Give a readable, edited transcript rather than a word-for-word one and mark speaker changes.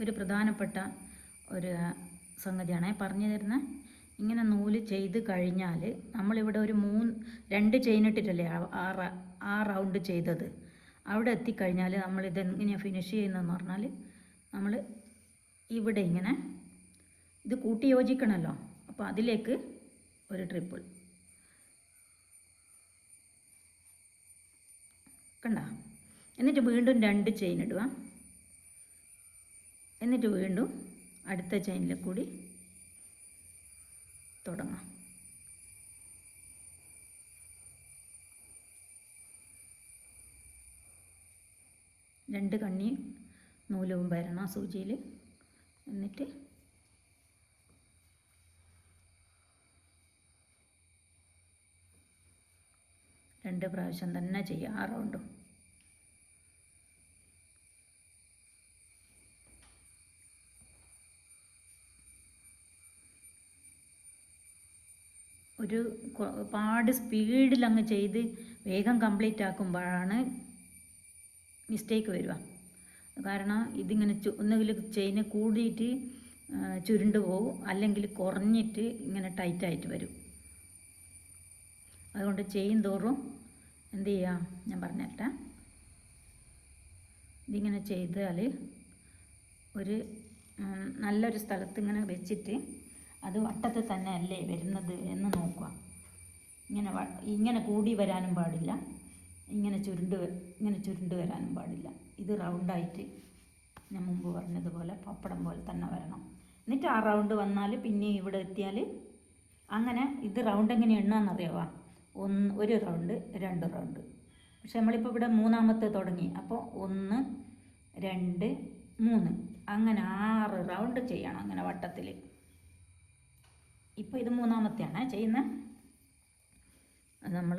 Speaker 1: ഒരു പ്രധാനപ്പെട്ട ഒരു സംഗതിയാണ് പറഞ്ഞു തരുന്നത്. ഇങ്ങനെ നൂല് ചെയ്ത് കഴിഞ്ഞാൽ നമ്മളിവിടെ ഒരു 2 ചെയിൻ ഇട്ടിട്ടല്ലേ ആ റൗണ്ട് ചെയ്തത്. അവിടെ എത്തിക്കഴിഞ്ഞാൽ നമ്മളിതെങ്ങനെയാണ് ഫിനിഷ് ചെയ്യുന്നതെന്ന് പറഞ്ഞാൽ നമ്മൾ ഇവിടെ ഇങ്ങനെ ഇത് കൂട്ടി യോജിക്കണമല്ലോ. അപ്പോൾ അതിലേക്ക് ഒരു ട്രിപ്പിൾ കണ്ട. എന്നിട്ട് വീണ്ടും 2 ചെയിൻ ഇടുക. എന്നിട്ട് വീണ്ടും അടുത്ത ചെയിനിൽ കൂടി തുടങ്ങാം. രണ്ട് കണ്ണി നൂലും വരണം സൂചിയിൽ. എന്നിട്ട് രണ്ട് പ്രാവശ്യം തന്നെ ചെയ്യുക, 6 റൗണ്ടും. ഒരു പാട് സ്പീഡിൽ അങ്ങ് ചെയ്ത് വേഗം കംപ്ലീറ്റ് ആക്കുമ്പോഴാണ് മിസ്റ്റേക്ക് വരിക. കാരണം ഇതിങ്ങനെ ഒന്നുകിൽ ചെയിന് കൂടിയിട്ട് ചുരുണ്ട് പോകും, അല്ലെങ്കിൽ കുറഞ്ഞിട്ട് ഇങ്ങനെ ടൈറ്റായിട്ട് വരും. അതുകൊണ്ട് ചെയിൻ തോറും എന്ത് ചെയ്യാം ഞാൻ പറഞ്ഞുതരാം. ഇതിങ്ങനെ ചെയ്താൽ ഒരു നല്ലൊരു സ്ഥലത്ത് ഇങ്ങനെ വെച്ചിട്ട് അത് വട്ടത്തിൽ തന്നെ അല്ലേ വരുന്നത് എന്ന് നോക്കുക. ഇങ്ങനെ കൂടി വരാനും പാടില്ല, ഇങ്ങനെ ചുരുണ്ട് വരാനും പാടില്ല. ഇത് റൗണ്ടായിട്ട് ഞാൻ മുമ്പ് പറഞ്ഞതുപോലെ പപ്പടം പോലെ തന്നെ വരണം. എന്നിട്ട് ആ റൗണ്ട് വന്നാൽ പിന്നെ ഇവിടെ എത്തിയാൽ അങ്ങനെ ഇത് റൗണ്ട് എങ്ങനെ എണ്ണാന്നറിയാവാ? ഒരു റൗണ്ട്, 2 റൗണ്ട്. പക്ഷെ നമ്മളിപ്പോൾ ഇവിടെ 3ാമത്തെ തുടങ്ങി. അപ്പോൾ 1 2 3 അങ്ങനെ 6 റൗണ്ട് ചെയ്യണം അങ്ങനെ വട്ടത്തിൽ. ഇപ്പോൾ ഇത് 3ാമത്തെയാണ് ചെയ്യുന്നത്. അത് നമ്മൾ